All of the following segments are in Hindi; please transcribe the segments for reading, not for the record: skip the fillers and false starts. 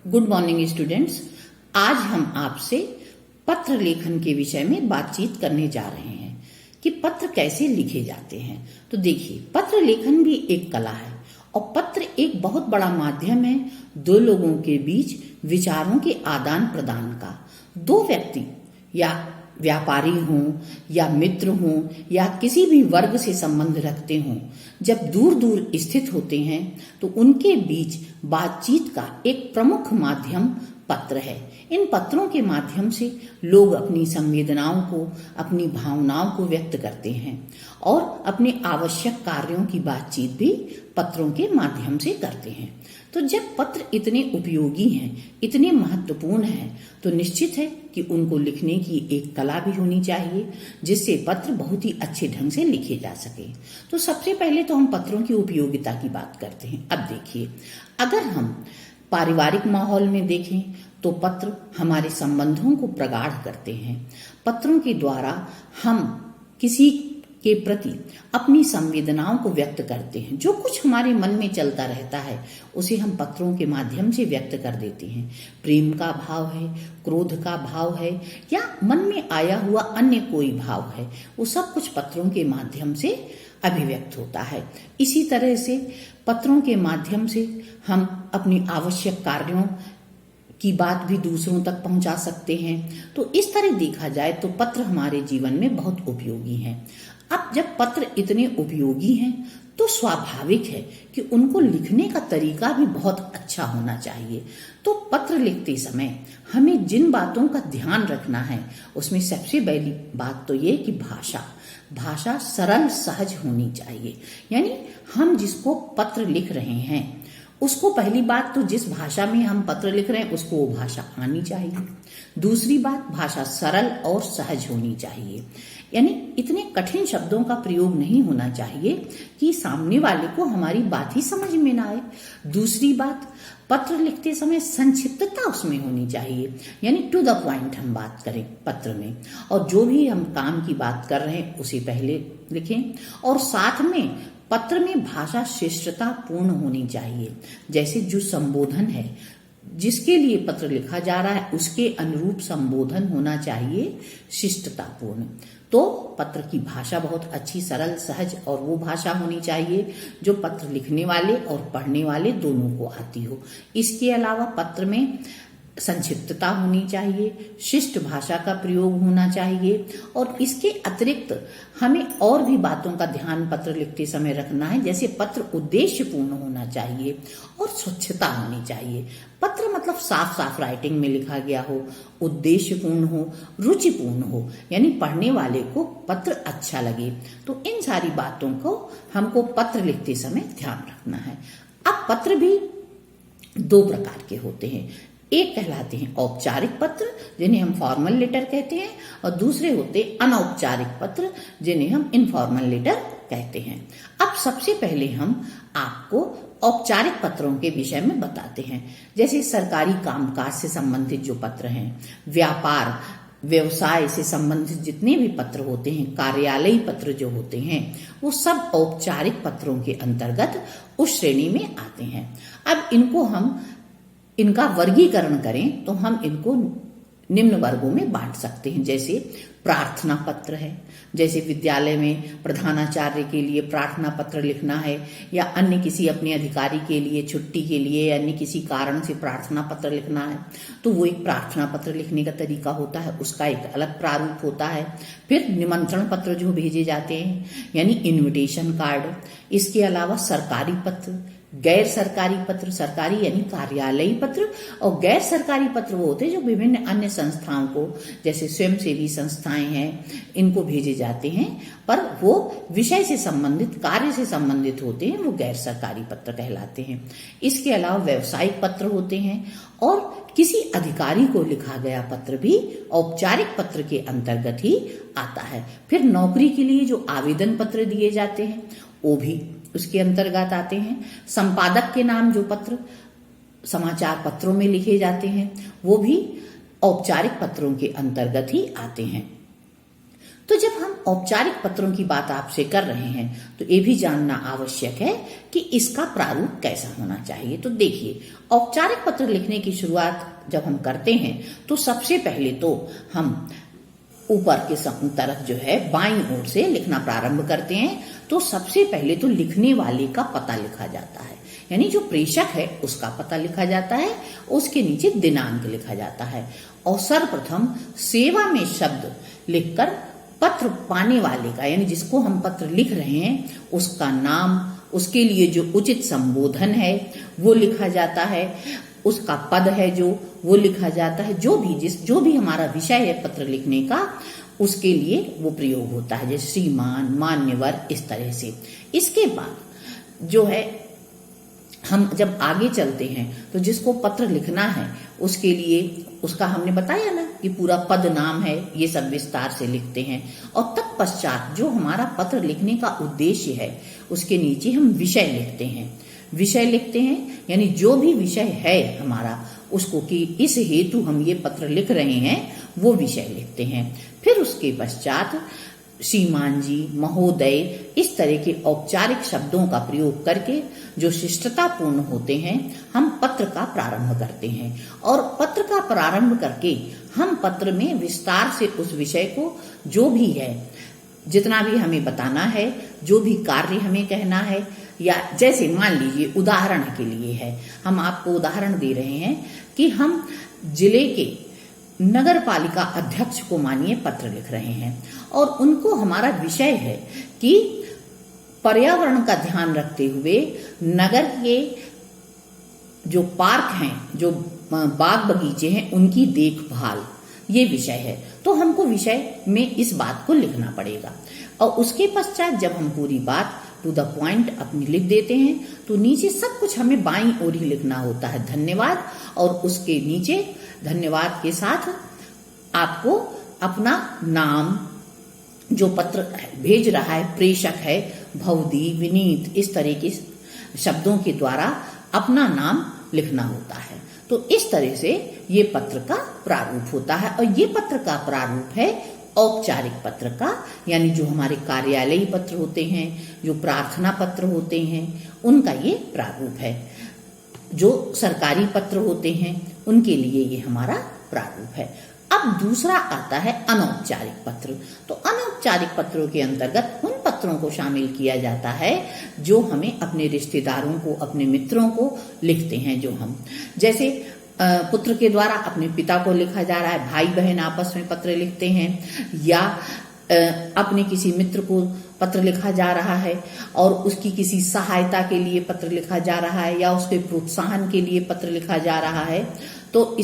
Good morning students. आज हम आपसे पत्र लेखन के विषय में बातचीत करने जा रहे हैं कि पत्र कैसे लिखे जाते हैं। तो देखिए, पत्र लेखन भी एक कला है और पत्र एक बहुत बड़ा माध्यम है दो लोगों के बीच विचारों के आदान प्रदान का। दो व्यक्ति या व्यापारी हों या मित्र हों या किसी भी वर्ग से संबंध रखते हों, जब दूर दूर स्थित होते हैं तो उनके बीच बातचीत का एक प्रमुख माध्यम पत्र है। इन पत्रों के माध्यम से लोग अपनी संवेदनाओं को, अपनी भावनाओं को व्यक्त करते हैं और अपने आवश्यक कार्यों की बातचीत भी पत्रों के माध्यम से करते हैं। तो जब पत्र इतने उपयोगी हैं, इतने महत्वपूर्ण हैं, तो निश्चित है कि उनको लिखने की एक कला भी होनी चाहिए जिससे पत्र बहुत ही अच्छे ढंग से लिखे जा सके। तो सबसे पहले तो हम पत्रों की उपयोगिता की बात करते हैं। अब देखिए, अगर हम पारिवारिक माहौल में देखें तो पत्र हमारे संबंधों को प्रगाढ़ करते हैं। पत्रों के द्वारा हम किसी के प्रति अपनी संवेदनाओं को व्यक्त करते हैं। जो कुछ हमारे मन में चलता रहता है उसे हम पत्रों के माध्यम से व्यक्त कर देते हैं। प्रेम का भाव है, क्रोध का भाव है या मन में आया हुआ अन्य कोई भाव है, वो सब कुछ पत्रों के माध्यम से अभिव्यक्त होता है। इसी तरह से पत्रों के माध्यम से हम अपनी आवश्यक कार्यों की बात भी दूसरों तक पहुंचा सकते हैं। तो इस तरह देखा जाए तो पत्र हमारे जीवन में बहुत उपयोगी हैं। अब जब पत्र इतने उपयोगी हैं तो स्वाभाविक है कि उनको लिखने का तरीका भी बहुत अच्छा होना चाहिए। तो पत्र लिखते समय हमें जिन बातों का ध्यान रखना है उसमें सबसे पहली बात तो ये कि भाषा सरल सहज होनी चाहिए। यानी हम जिसको पत्र लिख रहे हैं उसको पहली बात तो जिस भाषा में हम पत्र लिख रहे हैं उसको वो भाषा आनी चाहिए। दूसरी बात, भाषा सरल और सहज होनी चाहिए। यानी इतने कठिन शब्दों का प्रयोग नहीं होना चाहिए कि सामने वाले को हमारी बात ही समझ में ना आए। दूसरी बात, पत्र लिखते समय संक्षिप्तता उसमें होनी चाहिए। यानी टू द पॉइंट हम बात करें पत्र में, और जो भी हम काम की बात कर रहे हैं उसे पहले लिखें। और साथ में पत्र में भाषा शिष्टता पूर्ण होनी चाहिए। जैसे जो संबोधन है, जिसके लिए पत्र लिखा जा रहा है उसके अनुरूप संबोधन होना चाहिए, शिष्टतापूर्ण। तो पत्र की भाषा बहुत अच्छी, सरल, सहज और वो भाषा होनी चाहिए जो पत्र लिखने वाले और पढ़ने वाले दोनों को आती हो। इसके अलावा पत्र में संक्षिप्तता होनी चाहिए, शिष्ट भाषा का प्रयोग होना चाहिए और इसके अतिरिक्त हमें और भी बातों का ध्यान पत्र लिखते समय रखना है। जैसे पत्र उद्देश्यपूर्ण होना चाहिए और स्वच्छता होनी चाहिए। पत्र मतलब साफ साफ राइटिंग में लिखा गया हो, उद्देश्यपूर्ण हो, रुचिपूर्ण हो, यानी पढ़ने वाले को पत्र अच्छा लगे। तो इन सारी बातों को हमको पत्र लिखते समय ध्यान रखना है। अब पत्र भी दो प्रकार के होते हैं। एक कहलाते हैं औपचारिक पत्र जिन्हें हम फॉर्मल लेटर कहते हैं, और दूसरे होते अनौपचारिक पत्र जिन्हें हम इनफॉर्मल लेटर कहते हैं। अब सबसे पहले हम आपको औपचारिक पत्रों के विषय में बताते हैं। जैसे सरकारी कामकाज से संबंधित जो पत्र हैं, व्यापार व्यवसाय से संबंधित जितने भी पत्र होते हैं, कार्यालयी पत्र जो होते हैं, वो सब औपचारिक पत्रों के अंतर्गत उस श्रेणी में आते हैं। अब इनका वर्गीकरण करें तो हम इनको निम्न वर्गों में बांट सकते हैं। जैसे प्रार्थना पत्र है, जैसे विद्यालय में प्रधानाचार्य के लिए प्रार्थना पत्र लिखना है या अन्य किसी अपने अधिकारी के लिए छुट्टी के लिए अन्य किसी कारण से प्रार्थना पत्र लिखना है, तो वो एक प्रार्थना पत्र लिखने का तरीका होता है, उसका एक अलग प्रारूप होता है। फिर निमंत्रण पत्र जो भेजे जाते हैं यानी इनविटेशन कार्ड। इसके अलावा सरकारी पत्र, गैर सरकारी पत्र, सरकारी यानी कार्यालयी पत्र, और गैर सरकारी पत्र वो होते हैं जो विभिन्न अन्य संस्थाओं को, जैसे स्वयंसेवी संस्थाएं हैं, इनको भेजे जाते हैं, पर वो विषय से संबंधित, कार्य से संबंधित होते हैं, वो गैर सरकारी पत्र कहलाते हैं। इसके अलावा व्यावसायिक पत्र होते हैं और किसी अधिकारी को लिखा गया पत्र भी औपचारिक पत्र के अंतर्गत ही आता है। फिर नौकरी के लिए जो आवेदन पत्र दिए जाते हैं वो भी उसके अंतर्गत आते हैं। संपादक के नाम जो पत्र समाचार पत्रों में लिखे जाते हैं वो भी औपचारिक पत्रों के अंतर्गत ही आते हैं। तो जब हम औपचारिक पत्रों की बात आपसे कर रहे हैं तो ये भी जानना आवश्यक है कि इसका प्रारूप कैसा होना चाहिए। तो देखिए, औपचारिक पत्र लिखने की शुरुआत जब हम करते हैं तो सबसे पहले तो हम ऊपर के तरफ जो है बाईं ओर से लिखना प्रारंभ करते हैं। तो सबसे पहले तो लिखने वाले का पता लिखा जाता है, यानी जो प्रेषक है उसका पता लिखा जाता है, उसके नीचे दिनांक लिखा जाता है और सर्वप्रथम सेवा में शब्द लिखकर पत्र पाने वाले का, यानी जिसको हम पत्र लिख रहे हैं उसका नाम, उसके लिए जो उचित संबोधन है वो लिखा जाता है, उसका पद है जो वो लिखा जाता है, जो भी हमारा विषय है पत्र लिखने का उसके लिए वो प्रयोग होता है, जैसे श्रीमान, मान्यवर, इस तरह से। इसके बाद जो है हम जब आगे चलते हैं तो जिसको पत्र लिखना है उसके लिए उसका हमने बताया ना कि पूरा पद नाम है, ये सब विस्तार से लिखते हैं और तत्पश्चात जो हमारा पत्र लिखने का उद्देश्य है उसके नीचे हम विषय लिखते हैं, यानी जो भी विषय है हमारा उसको कि इस हेतु हम ये पत्र लिख रहे हैं वो विषय लिखते हैं। फिर उसके पश्चात श्रीमान जी, महोदय, इस तरह के औपचारिक शब्दों का प्रयोग करके जो शिष्टतापूर्ण होते हैं हम पत्र का प्रारंभ करते हैं और पत्र का प्रारंभ करके हम पत्र में विस्तार से उस विषय को जो भी है, जितना भी हमें बताना है, जो भी कार्य हमें कहना है, या जैसे मान लीजिए उदाहरण के लिए है, हम आपको उदाहरण दे रहे हैं कि हम जिले के नगर पालिका अध्यक्ष को मानिए पत्र लिख रहे हैं और उनको हमारा विषय है कि पर्यावरण का ध्यान रखते हुए नगर के जो पार्क हैं, जो बाग बगीचे हैं, उनकी देखभाल, ये विषय है। तो हमको विषय में इस बात को लिखना पड़ेगा और उसके पश्चात जब हम पूरी बात टू द पॉइंट अपनी लिख देते हैं तो नीचे सब कुछ हमें बाईं ओर ही लिखना होता है, धन्यवाद, और उसके नीचे धन्यवाद के साथ आपको अपना नाम, जो पत्र भेज रहा है प्रेषक है, भवदी, विनीत, इस तरह के शब्दों के द्वारा अपना नाम लिखना होता है। तो इस तरह से ये पत्र का प्रारूप होता है और ये पत्र का प्रारूप है औपचारिक पत्र का, यानी जो हमारे कार्यालयी पत्र होते हैं, जो प्रार्थना पत्र होते हैं, उनका ये प्रारूप है। जो सरकारी पत्र होते हैं उनके लिए ये हमारा प्रारूप है। अब दूसरा आता है अनौपचारिक पत्र। तो अनौपचारिक पत्रों के अंतर्गत उन पत्रों को शामिल किया जाता है जो हमें अपने रिश्तेदारों को, अपने मित्रों को लिखते हैं। जो हम जैसे पुत्र के द्वारा अपने पिता को लिखा जा रहा है, भाई बहन आपस में पत्र लिखते हैं, या अपने किसी मित्र को पत्र लिखा जा रहा है और उसकी किसी सहायता के लिए पत्र लिखा जा रहा है या उसके प्रोत्साहन के लिए पत्र लिखा जा रहा है। तो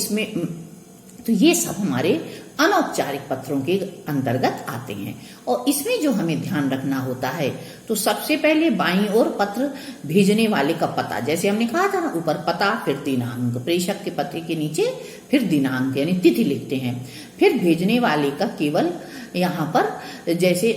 ये सब हमारे अनौपचारिक पत्रों के अंतर्गत आते हैं। और इसमें जो हमें ध्यान रखना होता है तो सबसे पहले बाईं ओर पत्र भेजने वाले का पता, जैसे हमने कहा था ना, ऊपर पता फिर दिनांक, प्रेषक के पते के नीचे फिर दिनांक यानी तिथि लिखते हैं। फिर भेजने वाले का केवल यहाँ पर जैसे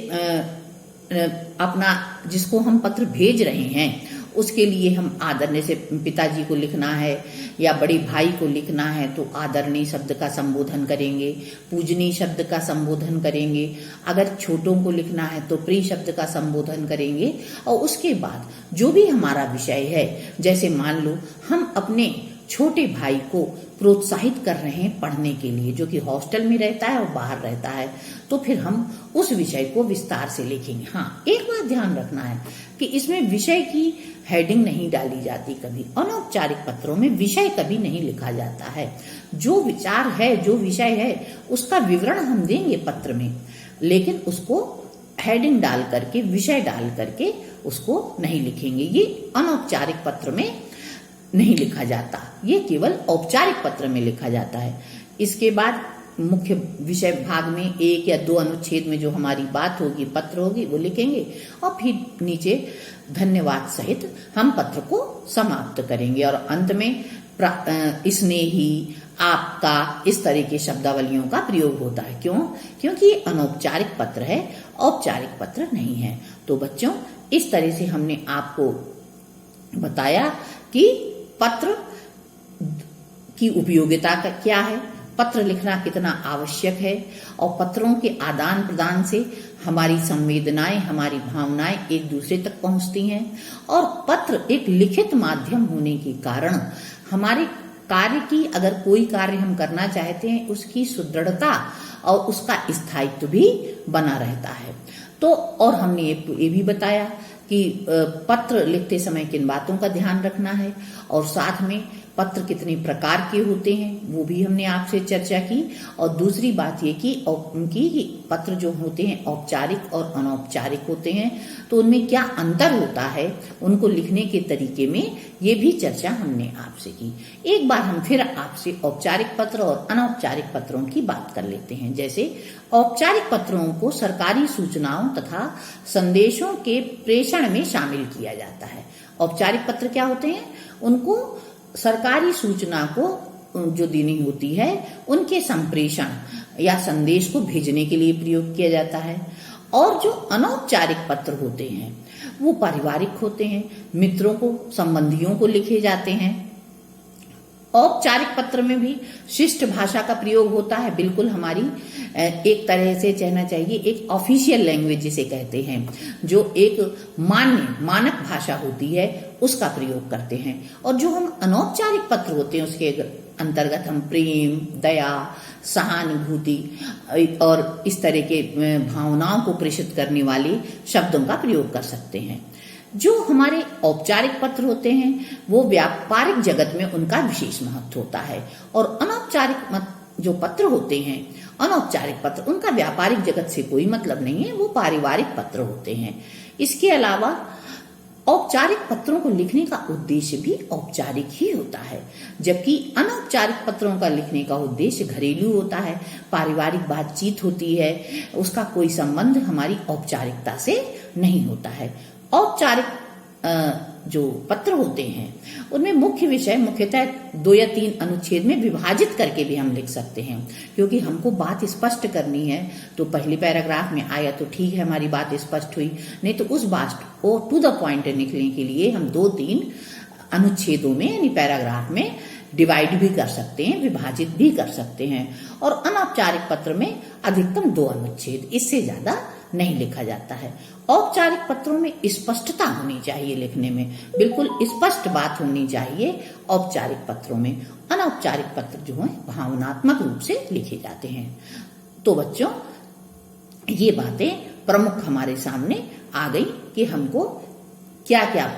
अपना जिसको हम पत्र भेज रहे हैं उसके लिए हम आदरणीय से पिताजी को लिखना है या बड़े भाई को लिखना है तो आदरणीय शब्द का संबोधन करेंगे, पूजनीय शब्द का संबोधन करेंगे। अगर छोटों को लिखना है तो प्रिय शब्द का संबोधन करेंगे। और उसके बाद जो भी हमारा विषय है, जैसे मान लो हम अपने छोटे भाई को प्रोत्साहित कर रहे हैं पढ़ने के लिए, जो कि हॉस्टल में रहता है और बाहर रहता है, तो फिर हम उस विषय को विस्तार से लिखेंगे। हाँ, एक बात ध्यान रखना है कि इसमें विषय की हेडिंग नहीं डाली जाती। कभी अनौपचारिक पत्रों में विषय कभी नहीं लिखा जाता है। जो विचार है, जो विषय है, उसका विवरण हम देंगे पत्र में, लेकिन उसको हेडिंग डाल करके, विषय डाल करके उसको नहीं लिखेंगे। ये अनौपचारिक पत्र में नहीं लिखा जाता, ये केवल औपचारिक पत्र में लिखा जाता है। इसके बाद मुख्य विषय भाग में 1 या 2 अनुच्छेद में जो हमारी बात होगी, पत्र होगी, वो लिखेंगे और फिर नीचे धन्यवाद सहित हम पत्र को समाप्त करेंगे। और अंत में स्नेही, आपका, इस तरह के शब्दावलियों का प्रयोग होता है। क्यों? क्योंकि ये अनौपचारिक पत्र है, औपचारिक पत्र नहीं है। तो बच्चों, इस तरह से हमने आपको बताया कि पत्र की उपयोगिता क्या है, पत्र लिखना कितना आवश्यक है और पत्रों के आदान प्रदान से हमारी संवेदनाएं, हमारी भावनाएं एक दूसरे तक पहुंचती हैं और पत्र एक लिखित माध्यम होने के कारण हमारे कार्य की, अगर कोई कार्य हम करना चाहते हैं, उसकी सुदृढ़ता और उसका स्थायित्व भी बना रहता है। तो और हमने ये भी बताया कि पत्र लिखते समय किन बातों का ध्यान रखना है और साथ में पत्र कितने प्रकार के होते हैं वो भी हमने आपसे चर्चा की। और दूसरी बात ये कि उनकी पत्र जो होते हैं औपचारिक और अनौपचारिक होते हैं, तो उनमें क्या अंतर होता है उनको लिखने के तरीके में, ये भी चर्चा हमने आपसे की। एक बार हम फिर आपसे औपचारिक पत्र और अनौपचारिक पत्रों की बात कर लेते हैं। जैसे औपचारिक पत्रों को सरकारी सूचनाओं तथा संदेशों के प्रेषण में शामिल किया जाता है। औपचारिक पत्र क्या होते हैं? उनको सरकारी सूचना को जो देनी होती है उनके संप्रेषण या संदेश को भेजने के लिए प्रयोग किया जाता है। और जो अनौपचारिक पत्र होते हैं वो पारिवारिक होते हैं, मित्रों को, संबंधियों को लिखे जाते हैं। औपचारिक पत्र में भी शिष्ट भाषा का प्रयोग होता है, बिल्कुल हमारी एक तरह से कहना चाहिए एक ऑफिशियल लैंग्वेज जिसे कहते हैं, जो एक मानक भाषा होती है उसका प्रयोग करते हैं। और जो हम अनौपचारिक पत्र होते हैं उसके अंतर्गत हम प्रेम, दया, सहानुभूति और इस तरह के भावनाओं को प्रेषित करने वाले शब्दों का प्रयोग कर सकते हैं। जो हमारे औपचारिक पत्र होते हैं वो व्यापारिक जगत में उनका विशेष महत्व होता है और अनौपचारिक जो पत्र होते हैं, अनौपचारिक पत्र, उनका व्यापारिक जगत से कोई मतलब नहीं है, वो पारिवारिक पत्र होते हैं। इसके अलावा औपचारिक पत्रों को लिखने का उद्देश्य भी औपचारिक ही होता है, जबकि अनौपचारिक पत्रों का लिखने का उद्देश्य घरेलू होता है, पारिवारिक बातचीत होती है, उसका कोई संबंध हमारी औपचारिकता से नहीं होता है। औपचारिक जो पत्र होते हैं उनमें मुख्य विषय मुख्यतः 2 या 3 अनुच्छेद में विभाजित करके भी हम लिख सकते हैं, क्योंकि हमको बात स्पष्ट करनी है। तो पहले पैराग्राफ में आया तो ठीक है, हमारी बात स्पष्ट हुई, नहीं तो उस बात को टू द पॉइंट लिखने के लिए हम 2-3 अनुच्छेदों में यानी पैराग्राफ में डिवाइड भी कर सकते हैं, विभाजित भी कर सकते हैं। और अनौपचारिक पत्र में अधिकतम 2 अनुच्छेद, इससे ज्यादा नहीं लिखा जाता है। औपचारिक पत्रों में स्पष्टता होनी चाहिए, लिखने में बिल्कुल स्पष्ट बात होनी चाहिए औपचारिक पत्रों में। अनौपचारिक पत्र जो है भावनात्मक रूप से लिखे जाते हैं। तो बच्चों, ये बातें प्रमुख हमारे सामने आ गई कि हमको क्या क्या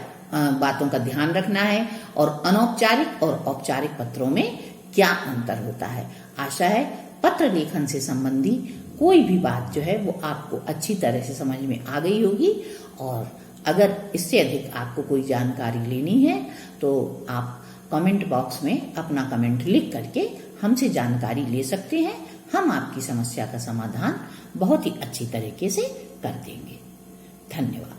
बातों का ध्यान रखना है और अनौपचारिक और औपचारिक पत्रों में क्या अंतर होता है। आशा है पत्र लेखन से संबंधी कोई भी बात जो है वो आपको अच्छी तरह से समझ में आ गई होगी। और अगर इससे अधिक आपको कोई जानकारी लेनी है तो आप कमेंट बॉक्स में अपना कमेंट लिख करके हमसे जानकारी ले सकते हैं। हम आपकी समस्या का समाधान बहुत ही अच्छी तरीके से कर देंगे। धन्यवाद।